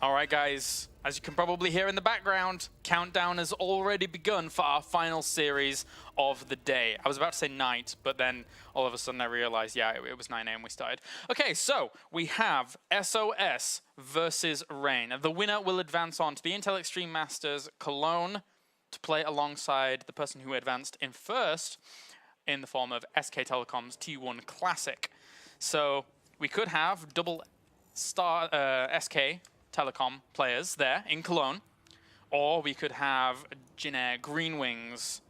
All right, guys, as you can probably hear in the background, countdown has already begun for our final series of the day. I was about to say night, but then all of a sudden I realized, yeah, it was 9 AM we started. Okay, so we have SOS versus Rain. The winner will advance on to the Intel Extreme Masters Cologne to play alongside the person who advanced in first in the form of SK Telecom's T1 Classic. So we could have double star SK Telecom players there in Cologne, or we could have Jin Air Green Wings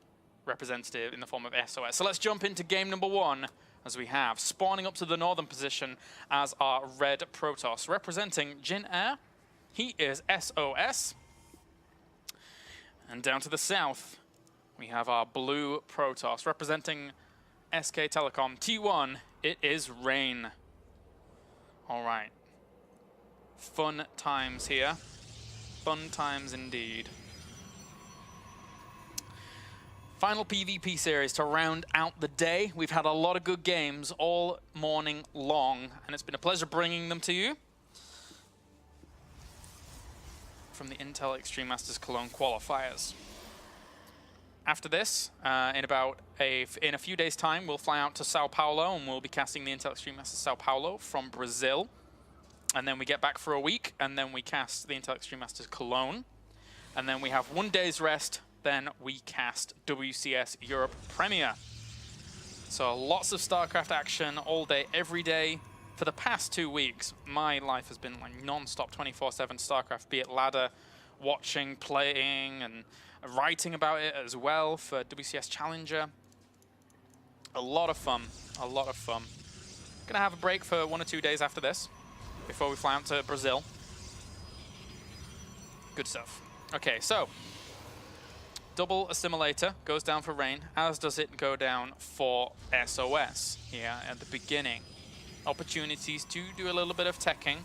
representative in the form of SOS. So let's jump into game number 1, as we have spawning up to the northern position as our red Protoss. Representing Jin Air, he is SOS. And down to the south, we have our blue Protoss. Representing SK Telecom T1, it is Rain. All right. Fun times here. Fun times indeed. Final PvP series to round out the day. We've had a lot of good games all morning long, and it's been a pleasure bringing them to you from the Intel Extreme Masters Cologne qualifiers. After this, in a few days' time, we'll fly out to Sao Paulo, and we'll be casting the Intel Extreme Masters Sao Paulo from Brazil. And then we get back for a week, and then we cast the Intel Extreme Masters Cologne. And then we have 1 day's rest, then we cast WCS Europe Premier. So lots of StarCraft action all day, every day. For the past 2 weeks, my life has been like non-stop 24/7 StarCraft, be it ladder, watching, playing, and writing about it as well for WCS Challenger. A lot of fun, a lot of fun. Gonna have a break for 1 or 2 days after this, before we fly out to Brazil. Good stuff. Okay, so double assimilator goes down for Rain, as does it go down for SOS here at the beginning. Opportunities to do a little bit of teching.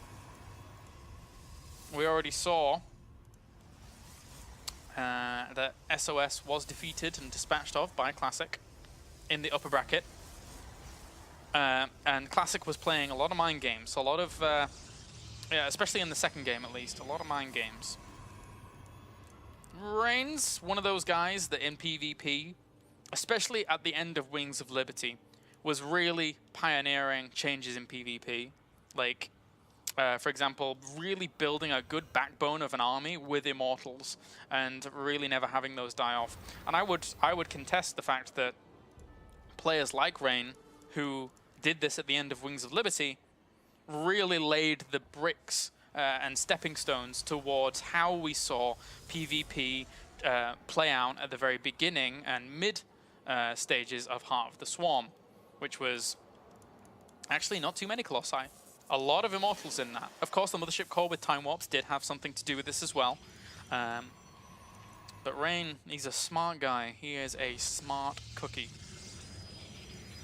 We already saw that SOS was defeated and dispatched of by Classic in the upper bracket. And Classic was playing a lot of mind games, a lot of, yeah, especially in the second game at least, a lot of mind games. Rain's one of those guys that in PvP, especially at the end of Wings of Liberty, was really pioneering changes in PvP. Like, for example, really building a good backbone of an army with Immortals and really never having those die off. And I would contest the fact that players like Rain, who did this at the end of Wings of Liberty, really laid the bricks and stepping stones towards how we saw PvP play out at the very beginning and mid stages of Heart of the Swarm, which was actually not too many Colossi. A lot of Immortals in that. Of course, the Mothership Core with Time Warps did have something to do with this as well. But Rain, he's a smart guy. He is a smart cookie.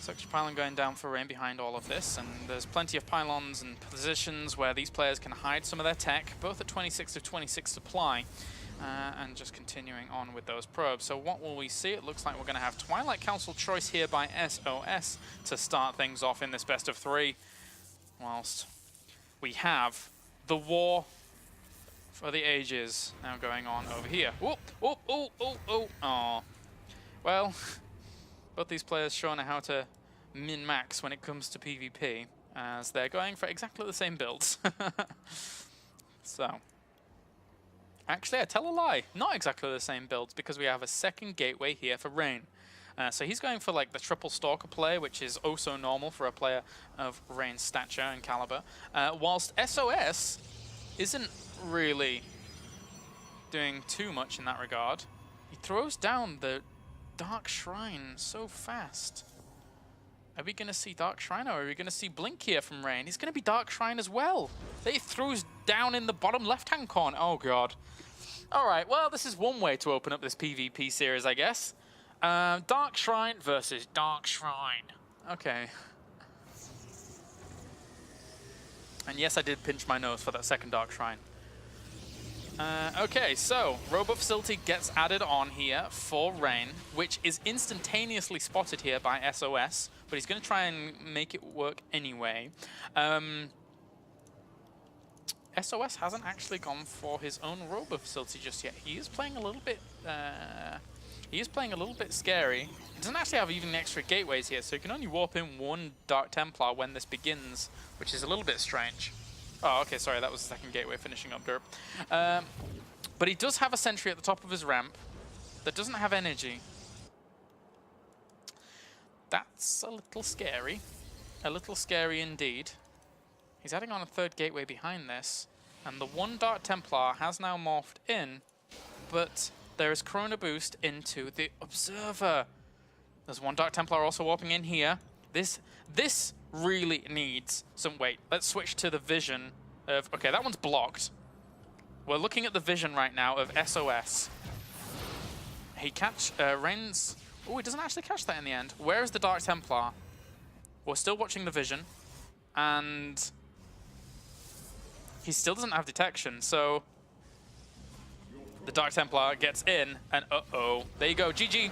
Structure pylon going down for Rain behind all of this, and there's plenty of pylons and positions where these players can hide some of their tech, both at 26 of 26 supply, and just continuing on with those probes. So what will we see? It looks like we're going to have Twilight Council choice here by SOS to start things off in this best of 3, whilst we have the war for the ages now going on over here. Oh, oh, oh, oh, oh, oh. Well, both these players showing how to min-max when it comes to PvP, as they're going for exactly the same builds. So, actually I tell a lie, not exactly the same builds, because we have a second gateway here for Rain. So he's going for like the triple Stalker play, which is oh so normal for a player of Rain's stature and caliber, whilst SOS isn't really doing too much in that regard. He throws down the Dark Shrine so fast. Are we going to see Dark Shrine, or are we going to see Blink here from Rain? He's going to be Dark Shrine as well. That he throws down in the bottom left-hand corner. Oh, God. All right, well, this is one way to open up this PvP series, I guess. Dark Shrine versus Dark Shrine. Okay. And yes, I did pinch my nose for that second Dark Shrine. Okay, so Robo Facility gets added on here for Rain, which is instantaneously spotted here by SOS, but he's going to try and make it work anyway. SOS hasn't actually gone for his own robo facility just yet. He is playing a little bit. He is playing a little bit scary. He doesn't actually have even extra gateways here, so he can only warp in one Dark Templar when this begins, which is a little bit strange. Oh, okay, sorry, that was the second gateway finishing up Derp. But he does have a sentry at the top of his ramp that doesn't have energy. That's a little scary. A little scary indeed. He's adding on a third gateway behind this, and the one Dark Templar has now morphed in, but there is Corona Boost into the Observer. There's one Dark Templar also warping in here. This really needs some... Wait, let's switch to the vision of... Okay, that one's blocked. We're looking at the vision right now of SOS. He Rain's... Oh, he doesn't actually catch that in the end. Where is the Dark Templar? We're still watching the vision, and he still doesn't have detection, so the Dark Templar gets in, and uh-oh. There you go, GG.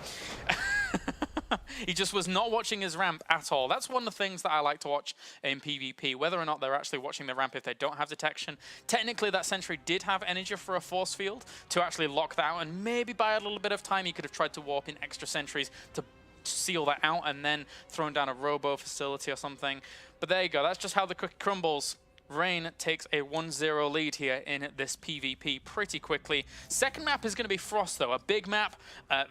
He just was not watching his ramp at all. That's one of the things that I like to watch in PvP, whether or not they're actually watching the ramp if they don't have detection. Technically, that sentry did have energy for a force field to actually lock that out, and maybe by a little bit of time, he could have tried to warp in extra sentries to seal that out and then thrown down a robo facility or something. But there you go. That's just how the cookie crumbles. Rain takes a 1-0 lead here in this PvP pretty quickly. Second map is going to be Frost, though. A big map,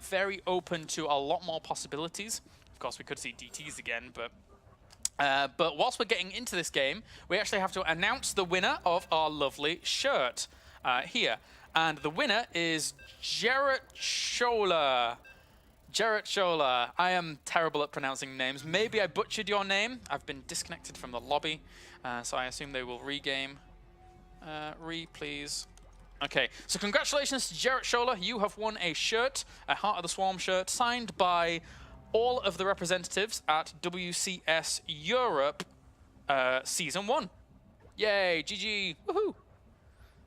very open to a lot more possibilities. Of course, we could see DTs again, but whilst we're getting into this game, we actually have to announce the winner of our lovely shirt here. And the winner is Jarrett Scholler. Jarrett Scholler. I am terrible at pronouncing names. Maybe I butchered your name. I've been disconnected from the lobby, so I assume they will regame. Please. Okay, so congratulations to Jarrett Scholler. You have won a shirt, a Heart of the Swarm shirt, signed by all of the representatives at WCS Europe Season 1. Yay, GG, woohoo.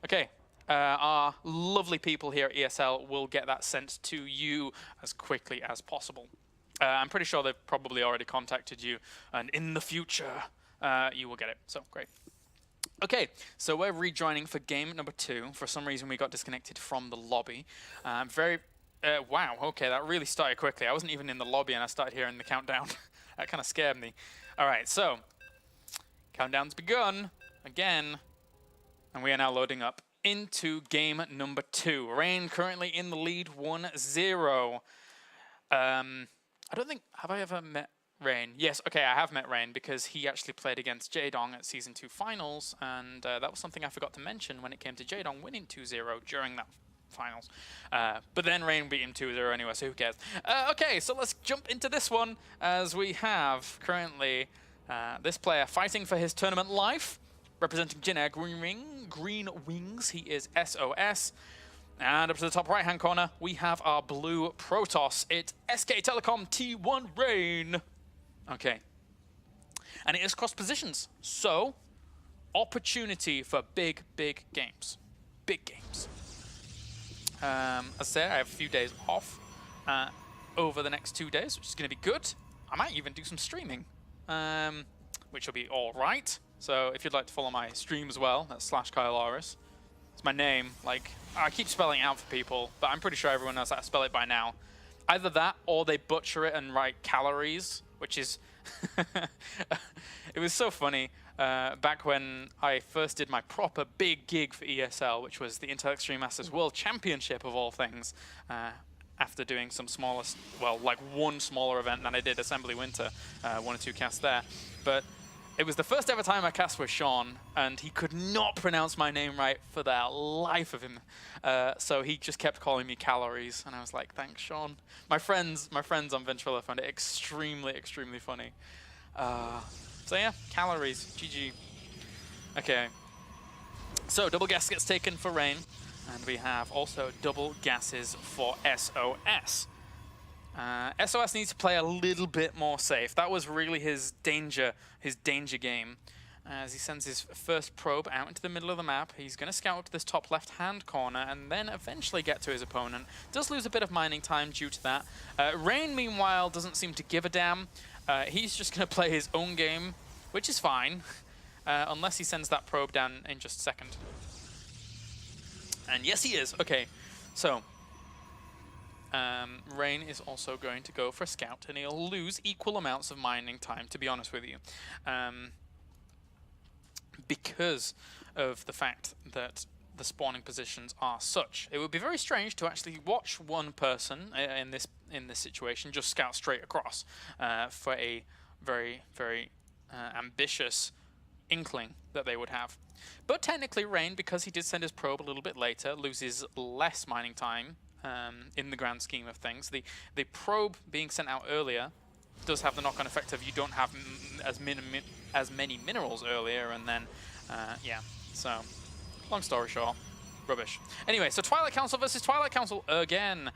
Okay. Our lovely people here at ESL will get that sent to you as quickly as possible. I'm pretty sure they've probably already contacted you, and in the future, you will get it. So, great. Okay, so we're rejoining for game number 2. For some reason, we got disconnected from the lobby. Wow, okay, that really started quickly. I wasn't even in the lobby, and I started hearing the countdown. That kind of scared me. All right, so, countdown's begun again, and we are now loading up into game number 2. Rain currently in the lead 1-0. I don't think... Have I ever met Rain? Yes, okay, I have met Rain because he actually played against Jaedong at Season 2 Finals, and that was something I forgot to mention when it came to Jaedong winning 2-0 during that Finals. But then Rain beat him 2-0 anyway, so who cares? Okay, so let's jump into this one as we have currently this player fighting for his tournament life. Representing Jin Air Green Wings, he is SOS. And up to the top right-hand corner, we have our blue Protoss. It's SK Telecom T1 Rain. Okay. And it is cross positions. So, opportunity for big, big games. Big games. As I said, I have a few days off over the next 2 days, which is going to be good. I might even do some streaming, which will be all right. So if you'd like to follow my stream as well, that's /KyleAris. It's my name. Like, I keep spelling it out for people, but I'm pretty sure everyone knows how to spell it by now. Either that, or they butcher it and write calories, which is... It was so funny. Back when I first did my proper big gig for ESL, which was the Intel Extreme Masters World Championship of all things, after doing some smaller... Well, like one smaller event than I did Assembly Winter, 1 or 2 casts there. But... it was the first ever time I cast with Sean, and he could not pronounce my name right for the life of him. So he just kept calling me Calories, and I was like, thanks, Sean. My friends on Ventrilo found it extremely, extremely funny. So yeah, Calories, GG. Okay. So double gas gets taken for Rain, and we have also double gases for SOS. SOS needs to play a little bit more safe. That was really his danger game. As he sends his first probe out into the middle of the map, he's going to scout to this top left-hand corner and then eventually get to his opponent. Does lose a bit of mining time due to that. Rain, meanwhile, doesn't seem to give a damn. He's just going to play his own game, which is fine. unless he sends that probe down in just a second. And yes, he is. Okay, so Rain is also going to go for a scout, and he'll lose equal amounts of mining time, to be honest with you, because of the fact that the spawning positions are such. It would be very strange to actually watch one person in this situation just scout straight across for a very, very ambitious inkling that they would have. But technically Rain, because he did send his probe a little bit later, loses less mining time in the grand scheme of things. The probe being sent out earlier does have the knock-on effect of you don't have as many minerals earlier, and then yeah, so long story short, rubbish. Anyway, so Twilight Council versus Twilight Council again.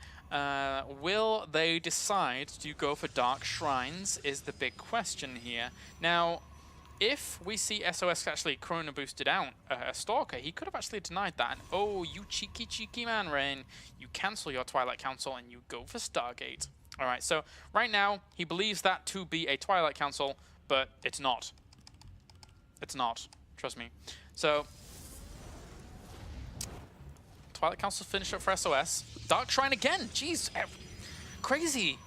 Will they decide to go for Dark Shrines is the big question here. Now, if we see SOS actually Chrono boosted out a Stalker, he could have actually denied that. And oh, you cheeky, cheeky man, Rain. You cancel your Twilight Council and you go for Stargate. Alright, so right now, he believes that to be a Twilight Council, but it's not. It's not. Trust me. So, Twilight Council finished up for SOS. Dark Shrine again! Jeez! Crazy!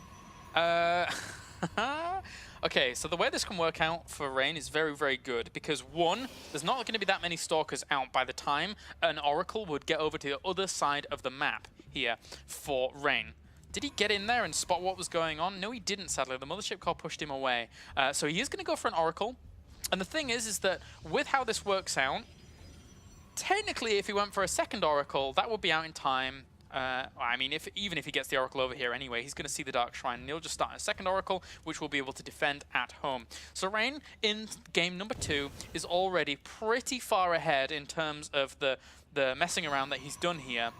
Okay, so the way this can work out for Rain is very, very good, because one, there's not going to be that many Stalkers out by the time an Oracle would get over to the other side of the map here for Rain. Did he get in there and spot what was going on? No, he didn't, sadly. The Mothership Core pushed him away. So he is going to go for an Oracle. And the thing is that with how this works out, technically if he went for a second Oracle, that would be out in time. I mean, even if he gets the Oracle over here anyway, he's going to see the Dark Shrine, and he'll just start a second Oracle, which will be able to defend at home. So Rain, in game number 2, is already pretty far ahead in terms of the messing around that he's done here.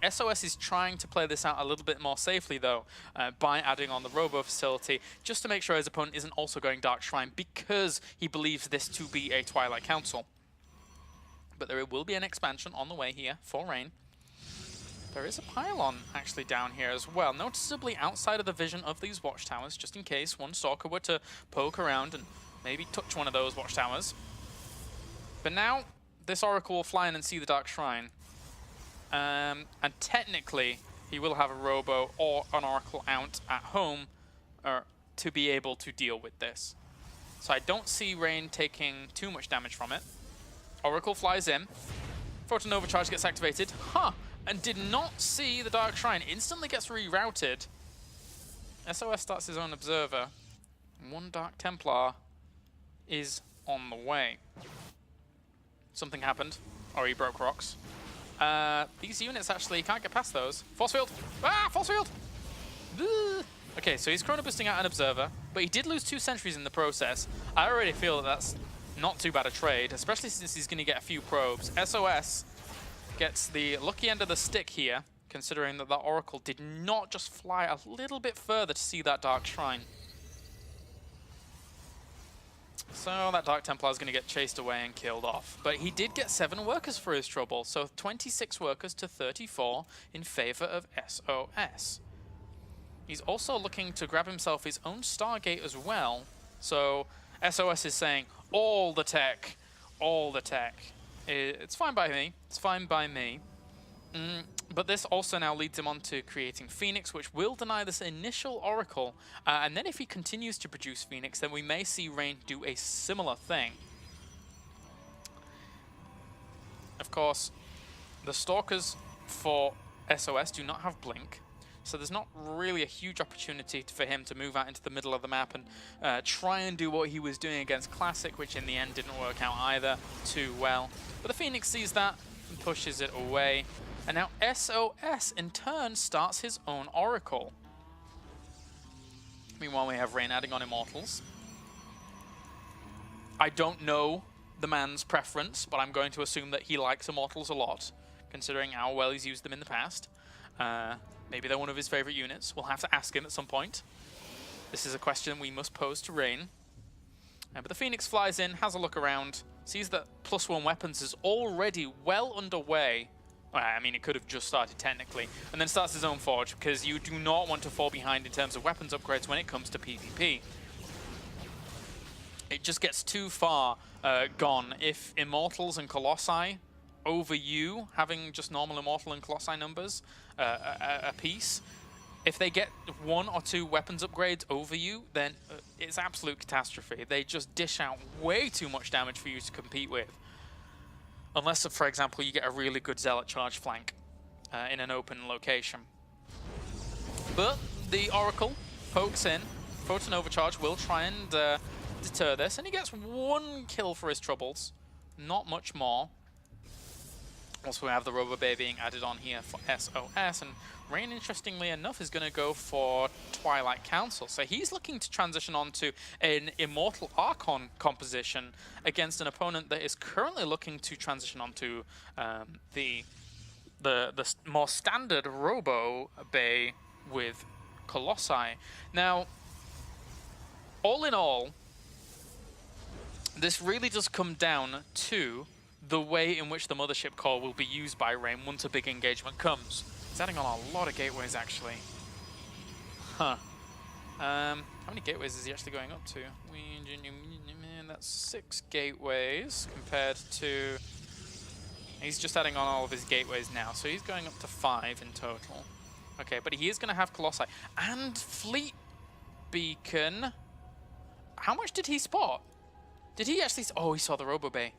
SOS is trying to play this out a little bit more safely, though, by adding on the Robo Facility, just to make sure his opponent isn't also going Dark Shrine, because he believes this to be a Twilight Council. But there will be an expansion on the way here for Rain. There is a pylon actually down here as well, noticeably outside of the vision of these watchtowers, just in case one Stalker were to poke around and maybe touch one of those watchtowers. But now, this Oracle will fly in and see the Dark Shrine. And technically, he will have a Robo or an Oracle out at home to be able to deal with this. So I don't see Rain taking too much damage from it. Oracle flies in. Photon Overcharge gets activated. Huh! And did not see the Dark Shrine. Instantly gets rerouted. SOS starts his own Observer. One Dark Templar is on the way. Something happened. Or he broke rocks. These units actually can't get past those. Force field! Ah! Force field! Okay, so he's Chrono boosting out an Observer, but he did lose 2 sentries in the process. I already feel that that's not too bad a trade, especially since he's going to get a few probes. SOS gets the lucky end of the stick here, considering that the Oracle did not just fly a little bit further to see that Dark Shrine. So that Dark Templar is going to get chased away and killed off. But he did get 7 workers for his trouble, so 26 workers to 34 in favor of SOS. He's also looking to grab himself his own Stargate as well, so SOS is saying, all the tech, all the tech. It's fine by me, it's fine by me. But this also now leads him on to creating Phoenix, which will deny this initial Oracle. And then if he continues to produce Phoenix, then we may see Rain do a similar thing. Of course, the Stalkers for SOS do not have Blink. So there's not really a huge opportunity for him to move out into the middle of the map and try and do what he was doing against Classic, which in the end didn't work out either too well. But the Phoenix sees that and pushes it away. And now SOS in turn starts his own Oracle. Meanwhile, we have Rain adding on Immortals. I don't know the man's preference, but I'm going to assume that he likes Immortals a lot, considering how well he's used them in the past. Maybe they're one of his favorite units. We'll have to ask him at some point. This is a question we must pose to Rain. But the Phoenix flies in, has a look around, sees that +1 weapons is already well underway. Well, I mean, it could have just started technically. And then starts his own Forge, because you do not want to fall behind in terms of weapons upgrades when it comes to PvP. it just gets too far gone if Immortals and Colossi over you, having just normal Immortal and Colossi numbers a piece, if they get 1 or 2 weapons upgrades over you, then it's absolute catastrophe. They just dish out way too much damage for you to compete with. Unless, for example, you get a really good Zealot charge flank in an open location. But the Oracle pokes in. Photon Overcharge will try and deter this, and he gets 1 kill for his troubles. Not much more. Also, we have the Robo Bay being added on here for SOS, and Rain, interestingly enough, is going to go for Twilight Council. So he's looking to transition onto an Immortal Archon composition against an opponent that is currently looking to transition onto the more standard Robo Bay with Colossi. Now, all in all, this really does come down to the way in which the Mothership Core will be used by Rain once a big engagement comes. It's adding on a lot of gateways, actually. Huh. How many gateways is he actually going up to? That's 6 gateways compared to... He's just adding on all of his gateways now, so he's going up to 5 in total. Okay, but he is going to have Colossi. And Fleet Beacon... How much did he spot? Did he actually... Oh, he saw the Robo Bay.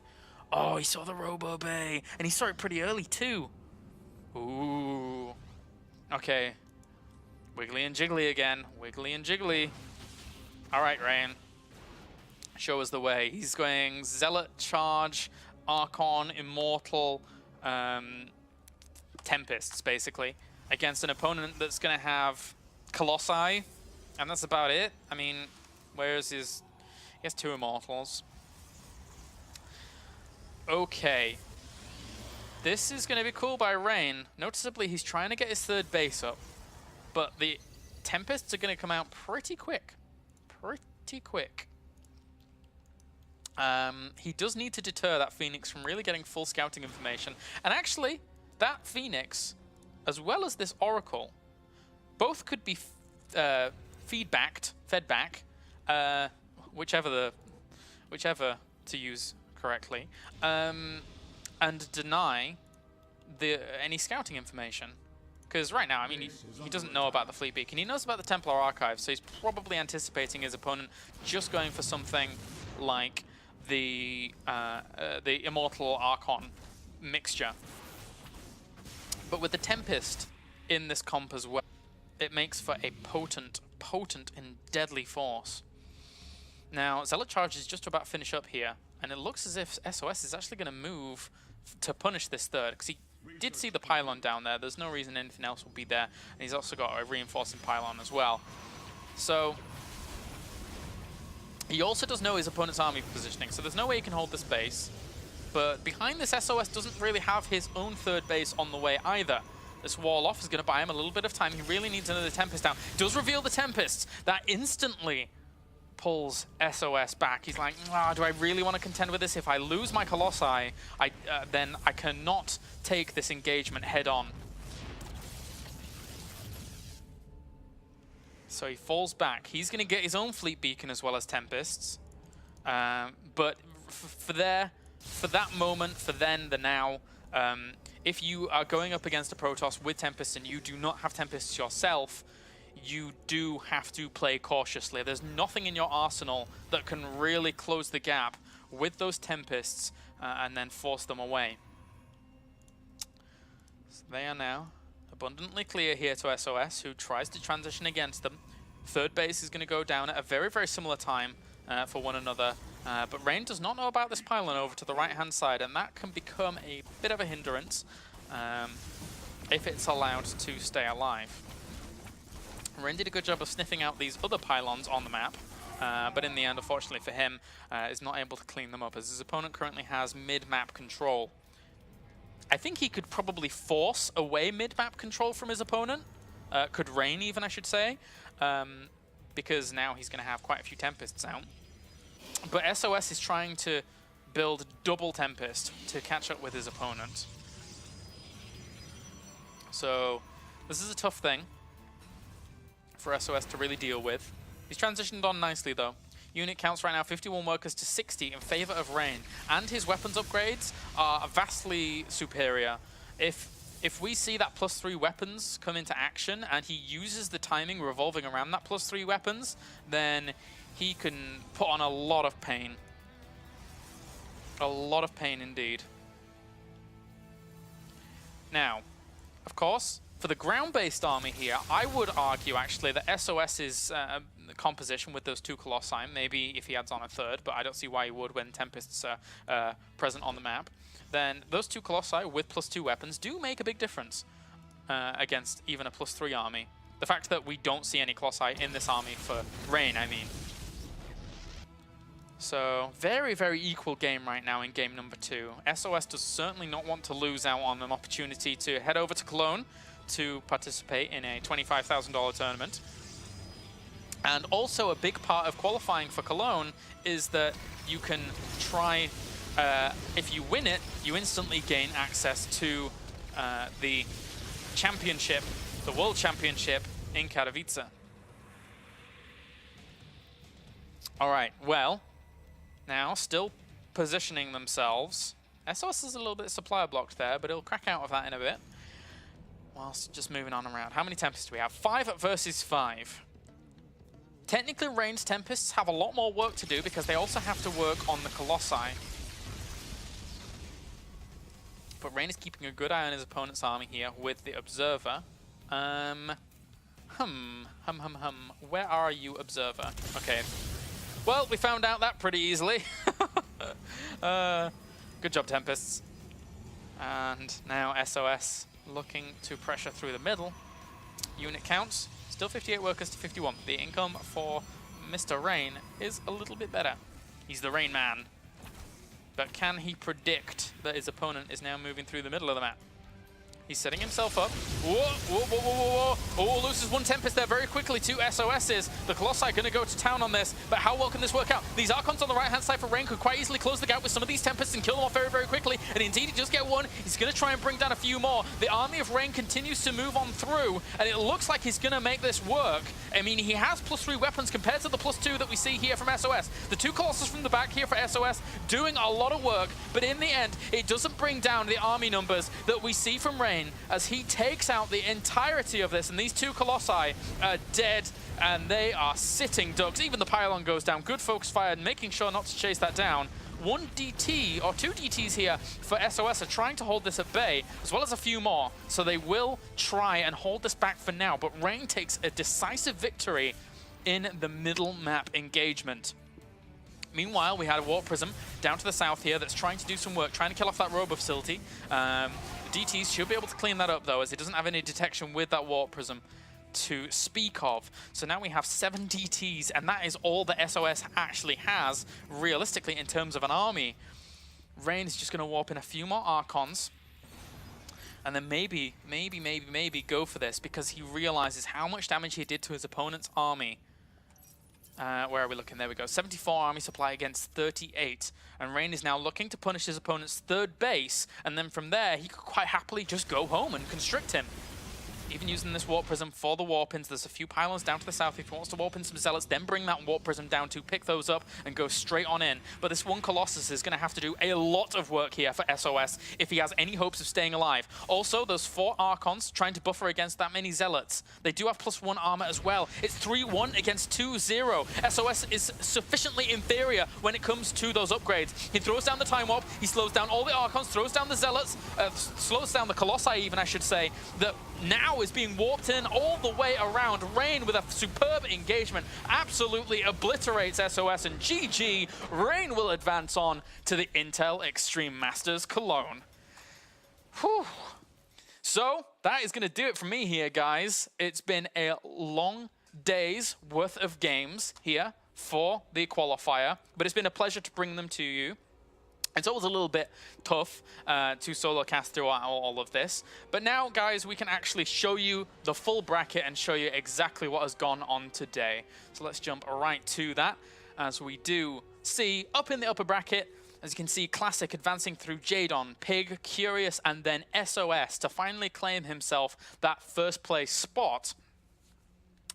Oh, he saw the Robo Bay. And he saw it pretty early, too. Ooh. Okay. Wiggly and jiggly again. Wiggly and jiggly. All right, Rain. Show us the way. He's going Zealot Charge, Archon, Immortal, Tempests, basically, against an opponent that's going to have Colossi. And that's about it. I mean, where's his... He has 2 Immortals. Okay. This is going to be cool by Rain. Noticeably, he's trying to get his 3rd base up. But the Tempests are going to come out pretty quick. Pretty quick. He does need to deter that Phoenix from really getting full scouting information. And actually, that Phoenix, as well as this Oracle, both could be fed back, whichever to use correctly, and deny any scouting information. Because right now, I mean, he doesn't know about the Fleet Beacon. He knows about the Templar Archive, so he's probably anticipating his opponent just going for something like the Immortal Archon mixture. But with the Tempest in this comp as well, it makes for a potent and deadly force. Now, Zealot Charge is just about to finish up here, and it looks as if SOS is actually going to move to punish this 3rd, because he did see the pylon down there. There's no reason anything else will be there, and he's also got a reinforcing pylon as well. So, he also does know his opponent's army positioning, so there's no way he can hold this base. But behind this, SOS doesn't really have his own 3rd base on the way either. This wall off is going to buy him a little bit of time. He really needs another Tempest down. Does reveal the Tempest. That instantly pulls SOS back. He's like, do I really want to contend with this? If I lose my Colossi, then I cannot take this engagement head on. So he falls back. He's going to get his own Fleet Beacon as well as Tempests. But for that moment, for then, the now, if you are going up against a Protoss with Tempests and you do not have Tempests yourself, you do have to play cautiously. There's nothing in your arsenal that can really close the gap with those Tempests and then force them away. So they are now abundantly clear here to SOS, who tries to transition against them. 3rd base is going to go down at a very, very similar time for one another. But Rain does not know about this pylon over to the right-hand side, and that can become a bit of a hindrance if it's allowed to stay alive. Rain did a good job of sniffing out these other pylons on the map, but in the end, unfortunately for him, is not able to clean them up, as his opponent currently has mid-map control. I think he could probably force away mid-map control from his opponent. Could Rain even, I should say, because now he's going to have quite a few Tempests out. But SOS is trying to build double Tempest to catch up with his opponent. So this is a tough thing for SOS to really deal with. He's transitioned on nicely, though. Unit counts right now, 51 workers to 60 in favor of Rain. And his weapons upgrades are vastly superior. If we see that +3 weapons come into action and he uses the timing revolving around that +3 weapons, then he can put on a lot of pain. A lot of pain indeed. Now, of course, for the ground-based army here, I would argue actually that SOS's composition with those 2 Colossi, maybe if he adds on a 3rd, but I don't see why he would when Tempests are present on the map, then those 2 Colossi with +2 weapons do make a big difference against even a +3 army. The fact that we don't see any Colossi in this army for Rain, I mean. So, very, very equal game right now in game number 2. SOS does certainly not want to lose out on an opportunity to head over to Cologne to participate in a $25,000 tournament. And also a big part of qualifying for Cologne is that you can try, if you win it, you instantly gain access to the championship, the World Championship in Katowice. All right, well, now still positioning themselves. SOS is a little bit supplier blocked there, but he'll crack out of that in a bit. Whilst just moving on around. How many Tempests do we have? 5 versus 5. Technically, Rain's Tempests have a lot more work to do because they also have to work on the Colossi. But Rain is keeping a good eye on his opponent's army here with the Observer. Where are you, Observer? Okay. Well, we found out that pretty easily. Good job, Tempests. And now SOS looking to pressure through the middle. Unit counts, still 58 workers to 51. The income for Mr. Rain is a little bit better. He's the Rain Man. But can he predict that his opponent is now moving through the middle of the map? He's setting himself up. Whoa, whoa, whoa, whoa, whoa. Oh, loses 1 Tempest there very quickly. 2 SOSs. The Colossi are going to go to town on this, but how well can this work out? These Archons on the right-hand side for Rain could quite easily close the gap with some of these Tempests and kill them off very, very quickly. And indeed, he does get 1. He's going to try and bring down a few more. The army of Rain continues to move on through, and it looks like he's going to make this work. I mean, he has +3 weapons compared to the +2 that we see here from SOS. The 2 Colossus from the back here for SOS doing a lot of work, but in the end, it doesn't bring down the army numbers that we see from Rain as he takes out the entirety of this, and these 2 Colossi are dead, and they are sitting ducks. Even the pylon goes down. Good focus fire, making sure not to chase that down. 1 DT, or 2 DTs here for SOS are trying to hold this at bay, as well as a few more. So they will try and hold this back for now, but Rain takes a decisive victory in the middle map engagement. Meanwhile, we had a Warp Prism down to the south here that's trying to do some work, trying to kill off that robe of Facility. DTs should be able to clean that up, though, as it doesn't have any detection with that Warp Prism to speak of. So now we have 7 DTs, and that is all that SOS actually has, realistically, in terms of an army. Rain is just going to warp in a few more Archons, and then maybe go for this, because he realizes how much damage he did to his opponent's army. Where are we looking? There we go. 74 army supply against 38. And Rain is now looking to punish his opponent's 3rd base, and then from there, he could quite happily just go home and constrict him. Even using this Warp Prism for the Warp-ins, there's a few pylons down to the south. If he wants to Warp in some Zealots, then bring that Warp Prism down to pick those up and go straight on in. But this 1 Colossus is going to have to do a lot of work here for SOS if he has any hopes of staying alive. Also, those 4 Archons trying to buffer against that many Zealots. They do have +1 armor as well. It's 3-1 against 2-0. SOS is sufficiently inferior when it comes to those upgrades. He throws down the Time Warp, he slows down all the Archons, throws down the Zealots, slows down the Colossi even, I should say, that now is being warped in all the way around. Rain with a superb engagement absolutely obliterates SOS, and GG, Rain will advance on to the Intel Extreme Masters Cologne. Whew. So that is going to do it for me here, guys. It's been a long day's worth of games here for the qualifier, but it's been a pleasure to bring them to you. It's always a little bit tough to solo cast throughout all of this. But now, guys, we can actually show you the full bracket and show you exactly what has gone on today. So let's jump right to that. As we do see, up in the upper bracket, as you can see, Classic advancing through Jadon, Pig, Curious, and then SOS to finally claim himself that 1st place spot.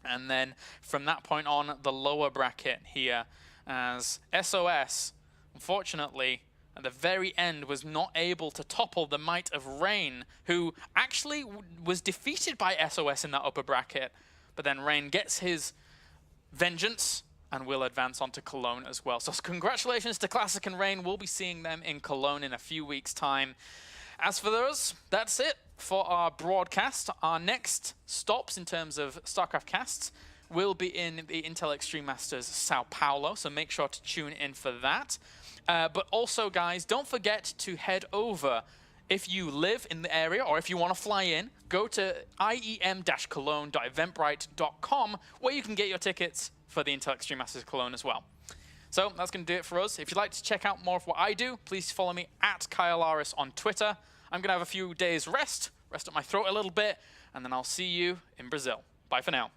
And then from that point on, the lower bracket here, as SOS, unfortunately, at the very end was not able to topple the might of Rain, who actually was defeated by SOS in that upper bracket. But then Rain gets his vengeance and will advance on to Cologne as well. So congratulations to Classic and Rain. We'll be seeing them in Cologne in a few weeks' time. As for those, that's it for our broadcast. Our next stops in terms of StarCraft casts will be in the Intel Extreme Masters Sao Paulo, so make sure to tune in for that. But also, guys, don't forget to head over. If you live in the area or if you want to fly in, go to iem-cologne.eventbrite.com where you can get your tickets for the Intel Extreme Masters Cologne as well. So that's going to do it for us. If you'd like to check out more of what I do, please follow me at KyleAris on Twitter. I'm going to have a few days rest up my throat a little bit, and then I'll see you in Brazil. Bye for now.